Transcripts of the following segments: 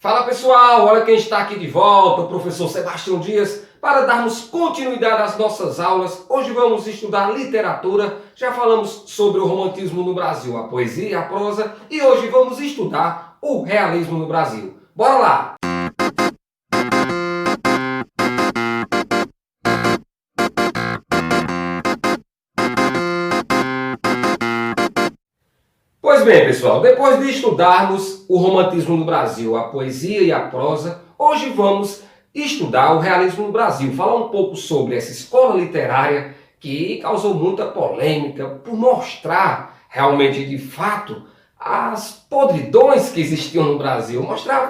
Fala pessoal, olha quem está aqui de volta, o professor Sebastião Dias, para darmos continuidade às nossas aulas. Hoje vamos estudar literatura, já falamos sobre o romantismo no Brasil, a poesia e a prosa, e hoje vamos estudar o realismo no Brasil. Bora lá! Pois bem, pessoal, depois de estudarmos o romantismo no Brasil, a poesia e a prosa, hoje vamos estudar o realismo no Brasil, falar um pouco sobre essa escola literária que causou muita polêmica por mostrar realmente, de fato, as podridões que existiam no Brasil, mostrar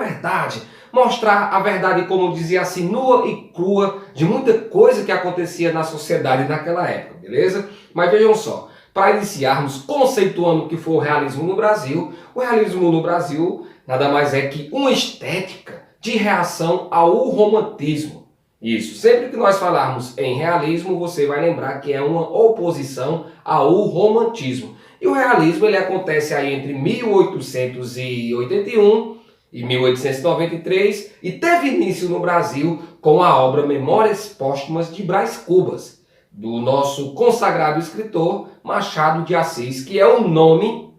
a verdade, como dizia assim, nua e crua, de muita coisa que acontecia na sociedade naquela época, beleza? Mas vejam só, para iniciarmos conceituando o que foi o realismo no Brasil nada mais é que uma estética de reação ao romantismo. Isso, sempre que nós falarmos em realismo, você vai lembrar que é uma oposição ao romantismo. E o realismo ele acontece aí entre 1881 e 1893 e teve início no Brasil com a obra Memórias Póstumas de Brás Cubas, do nosso consagrado escritor Machado de Assis, que é o nome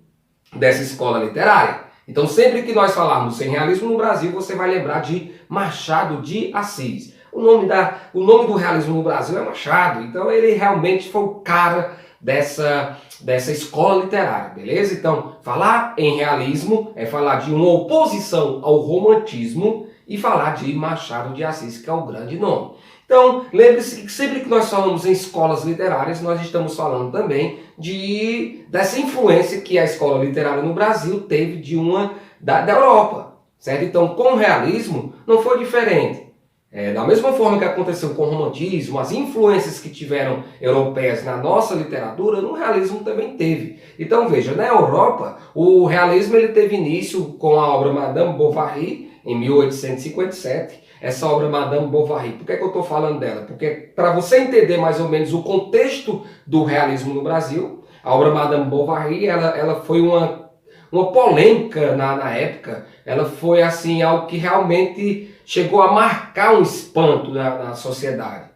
dessa escola literária. Então, sempre que nós falarmos em realismo no Brasil, você vai lembrar de Machado de Assis. O nome do realismo no Brasil é Machado, então ele realmente foi o cara dessa escola literária, beleza? Então, falar em realismo é falar de uma oposição ao romantismo e falar de Machado de Assis, que é o grande nome. Então, lembre-se que sempre que nós falamos em escolas literárias, nós estamos falando também dessa influência que a escola literária no Brasil teve da Europa, certo? Então, com o realismo não foi diferente. Da mesma forma que aconteceu com o romantismo, as influências que tiveram europeias na nossa literatura, no realismo também teve. Então, veja, na Europa, o realismo ele teve início com a obra Madame Bovary, em 1857, essa obra Madame Bovary. Por que eu estou falando dela? Porque para você entender mais ou menos o contexto do realismo no Brasil, a obra Madame Bovary ela foi uma polêmica na época. Ela foi assim algo que realmente chegou a marcar um espanto na sociedade.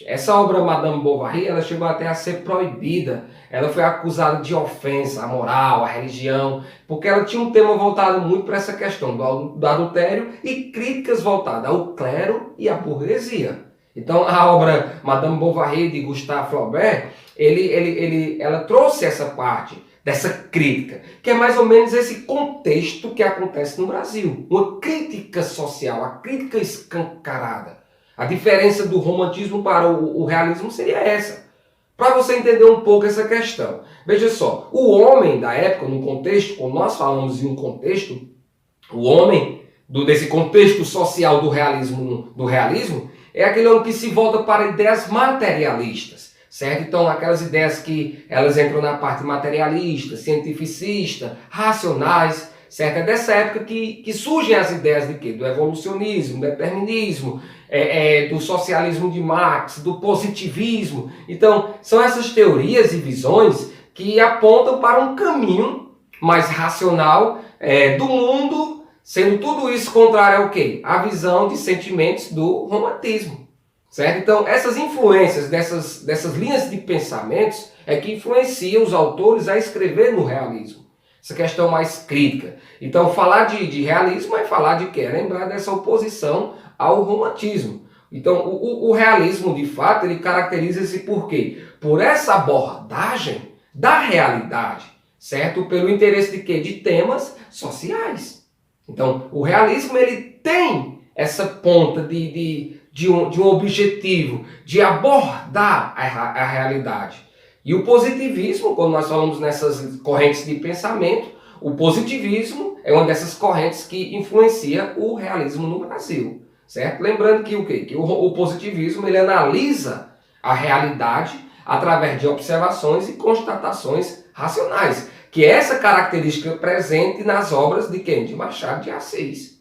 Essa obra Madame Bovary ela chegou até a ser proibida. Ela foi acusada de ofensa à moral, à religião, porque ela tinha um tema voltado muito para essa questão do adultério e críticas voltadas ao clero e à burguesia. Então a obra Madame Bovary de Gustave Flaubert, ela trouxe essa parte dessa crítica, que é mais ou menos esse contexto que acontece no Brasil. Uma crítica social, a crítica escancarada. A diferença do romantismo para o realismo seria essa. Para você entender um pouco essa questão. Veja só, o homem da época, no contexto, quando nós falamos em um contexto, o homem desse contexto social do realismo, é aquele homem que se volta para ideias materialistas, certo? Então, aquelas ideias que elas entram na parte materialista, cientificista, racionais, certo? É dessa época que surgem as ideias de quê? Do evolucionismo, do determinismo, do socialismo de Marx, do positivismo. Então, são essas teorias e visões que apontam para um caminho mais racional do mundo, sendo tudo isso contrário ao quê? A visão de sentimentos do romantismo, certo? Então, essas influências dessas linhas de pensamentos é que influenciam os autores a escrever no realismo. Essa questão mais crítica. Então, falar de realismo é falar de quê? É lembrar dessa oposição ao romantismo. Então, o realismo, de fato, ele caracteriza-se por quê? Por essa abordagem da realidade, certo? Pelo interesse de quê? De temas sociais. Então, o realismo, ele tem essa ponta de um objetivo, de abordar a realidade. E o positivismo, quando nós falamos nessas correntes de pensamento, o positivismo é uma dessas correntes que influencia o realismo no Brasil, certo? Lembrando que o quê? Que o positivismo ele analisa a realidade através de observações e constatações racionais, que é essa característica presente nas obras de quem? De Machado de Assis.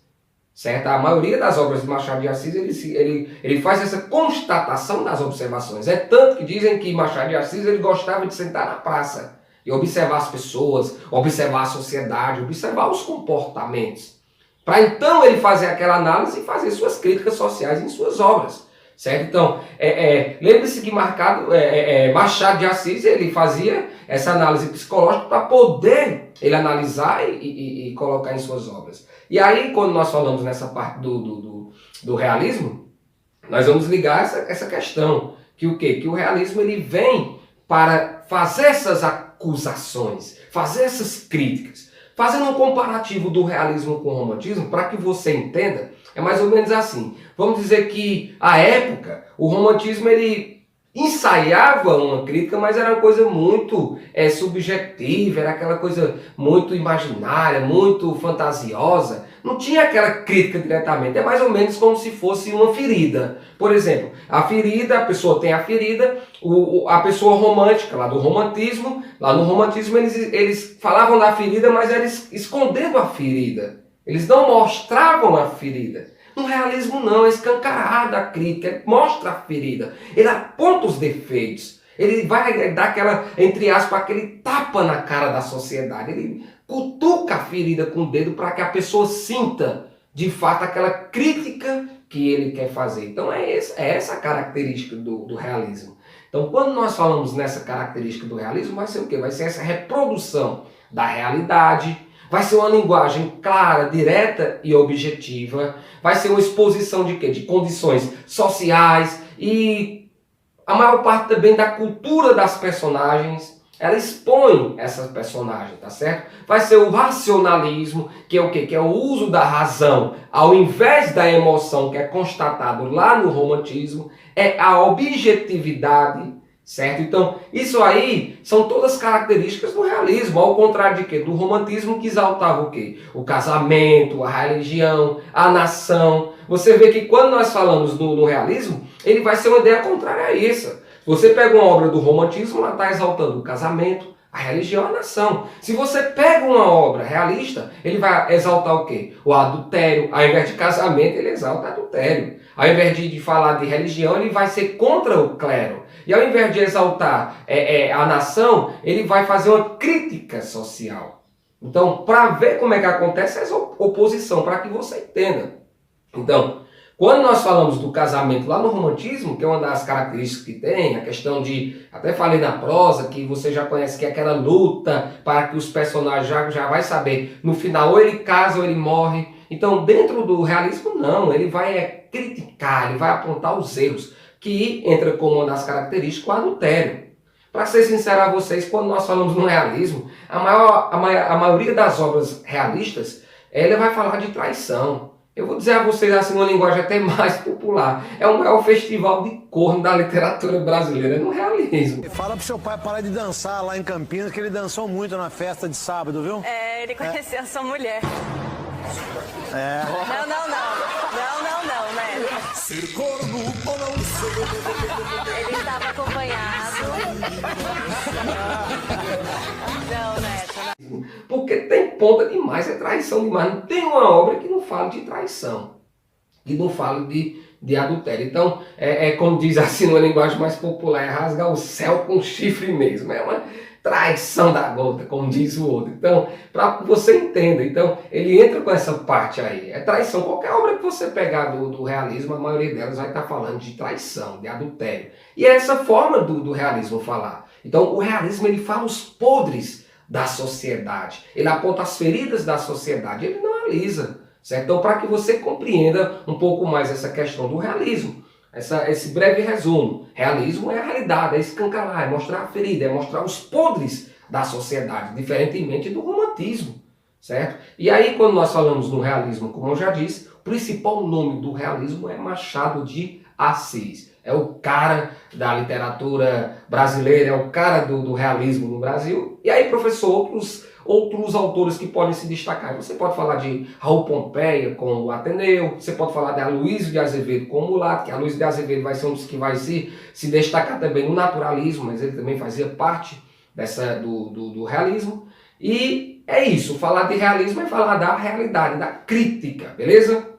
Certo? A maioria das obras de Machado de Assis, ele faz essa constatação das observações. É tanto que dizem que Machado de Assis ele gostava de sentar na praça e observar as pessoas, observar a sociedade, observar os comportamentos. para então ele fazer aquela análise e fazer suas críticas sociais em suas obras. Certo? Então, lembre-se que Machado de Assis ele fazia essa análise psicológica para poder ele analisar e colocar em suas obras. E aí, quando nós falamos nessa parte do realismo, nós vamos ligar essa questão, que o quê? Que o realismo ele vem para fazer essas acusações, fazer essas críticas. Fazendo um comparativo do realismo com o romantismo, para que você entenda, é mais ou menos assim. Vamos dizer que, à época, o romantismo ele ensaiava uma crítica, mas era uma coisa muito subjetiva, era aquela coisa muito imaginária, muito fantasiosa. Não tinha aquela crítica diretamente, é mais ou menos como se fosse uma ferida. Por exemplo, a ferida, a pessoa tem a ferida, a pessoa romântica, lá no romantismo eles falavam da ferida, mas eles escondendo a ferida. Eles não mostravam a ferida. No realismo não, é escancarada a crítica, ele mostra a ferida, ele aponta os defeitos, ele vai dar aquela, entre aspas, aquele tapa na cara da sociedade, ele cutuca a ferida com o dedo para que a pessoa sinta, de fato, aquela crítica que ele quer fazer. Então é essa a característica do realismo. Então quando nós falamos nessa característica do realismo, vai ser o quê? Vai ser essa reprodução da realidade. Vai ser uma linguagem clara, direta e objetiva. Vai ser uma exposição de quê? De condições sociais e a maior parte também da cultura das personagens. Ela expõe essas personagens, tá certo? Vai ser o racionalismo, que é o quê? Que é o uso da razão ao invés da emoção, que é constatado lá no romantismo. É a objetividade. Certo? Então, isso aí são todas características do realismo, ao contrário de quê? Do romantismo, que exaltava o quê? O casamento, a religião, a nação. Você vê que quando nós falamos no realismo, ele vai ser uma ideia contrária a isso. Você pega uma obra do romantismo, ela está exaltando o casamento, a religião, a nação. Se você pega uma obra realista, ele vai exaltar o quê? O adultério. Ao invés de casamento, ele exalta adultério. Ao invés de falar de religião, ele vai ser contra o clero. E ao invés de exaltar a nação, ele vai fazer uma crítica social. Então, para ver como é que acontece essa oposição, para que você entenda. Então, quando nós falamos do casamento lá no romantismo, que é uma das características que tem, a questão de, até falei na prosa, que você já conhece, que é aquela luta para que os personagens já vai saber, no final ou ele casa ou ele morre. Então, dentro do realismo, não, ele vai criticar, ele vai apontar os erros, que entra como uma das características o adultério. Para ser sincero a vocês, quando nós falamos no realismo, a maioria das obras realistas, ela vai falar de traição. Eu vou dizer a vocês assim, uma linguagem até mais popular. É o maior festival de corno da literatura brasileira no realismo. Fala pro seu pai parar de dançar lá em Campinas, que ele dançou muito na festa de sábado, viu? Ele conheceu a sua mulher. É. Não, né? Ser corno ou não ser. Ele estava acompanhado. Não, Neto. Porque tem ponta demais, é traição demais. Não tem uma obra que não fale de traição, que não fale de adultério. Então, como diz assim numa linguagem mais popular, é rasgar o céu com chifre mesmo. É uma traição da gota, como diz o outro. Então, para que você entenda, então, ele entra com essa parte aí. É traição. Qualquer obra que você pegar do realismo, a maioria delas vai estar falando de traição, de adultério. E é essa forma do realismo falar. Então, o realismo, ele fala os podres da sociedade. Ele aponta as feridas da sociedade. Ele não analisa. Certo? Então, para que você compreenda um pouco mais essa questão do realismo, esse breve resumo. Realismo é a realidade, é escancarar, é mostrar a ferida, é mostrar os podres da sociedade, diferentemente do romantismo, certo? E aí, quando nós falamos no realismo, como eu já disse, o principal nome do realismo é Machado de Assis. É o cara da literatura brasileira, é o cara do realismo no Brasil. E aí, professor, outros autores que podem se destacar. Você pode falar de Raul Pompeia com o Ateneu, você pode falar de Aloysio de Azevedo com o Mulato, que Aloysio de Azevedo vai ser um dos que vai se destacar também no naturalismo, mas ele também fazia parte do realismo. E é isso, falar de realismo é falar da realidade, da crítica, beleza?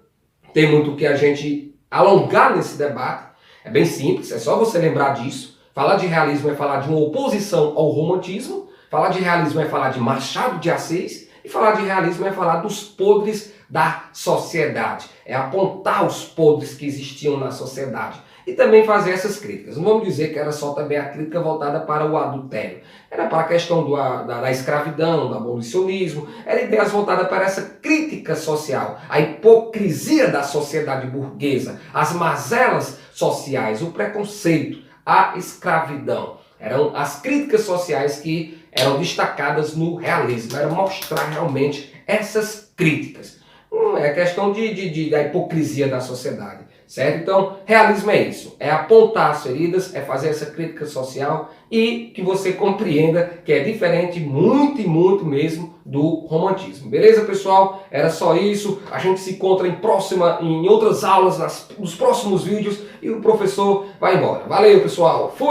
Tem muito o que a gente alongar nesse debate, é bem simples, é só você lembrar disso. Falar de realismo é falar de uma oposição ao romantismo, falar de realismo é falar de Machado de Assis, E falar de realismo é falar dos podres da sociedade, é apontar os podres que existiam na sociedade e também fazer essas críticas. Não vamos dizer que era só também a crítica voltada para o adultério, era para a questão da escravidão, do abolicionismo, eram ideias voltadas para essa crítica social, a hipocrisia da sociedade burguesa, as mazelas sociais, o preconceito, a escravidão. Eram as críticas sociais que eram destacadas no realismo, era mostrar realmente essas críticas. Não é questão da hipocrisia da sociedade, certo? Então, realismo é isso, é apontar as feridas, é fazer essa crítica social e que você compreenda que é diferente muito e muito mesmo do romantismo. Beleza, pessoal? Era só isso, a gente se encontra em outras aulas, nos próximos vídeos e o professor vai embora. Valeu, pessoal! Fui!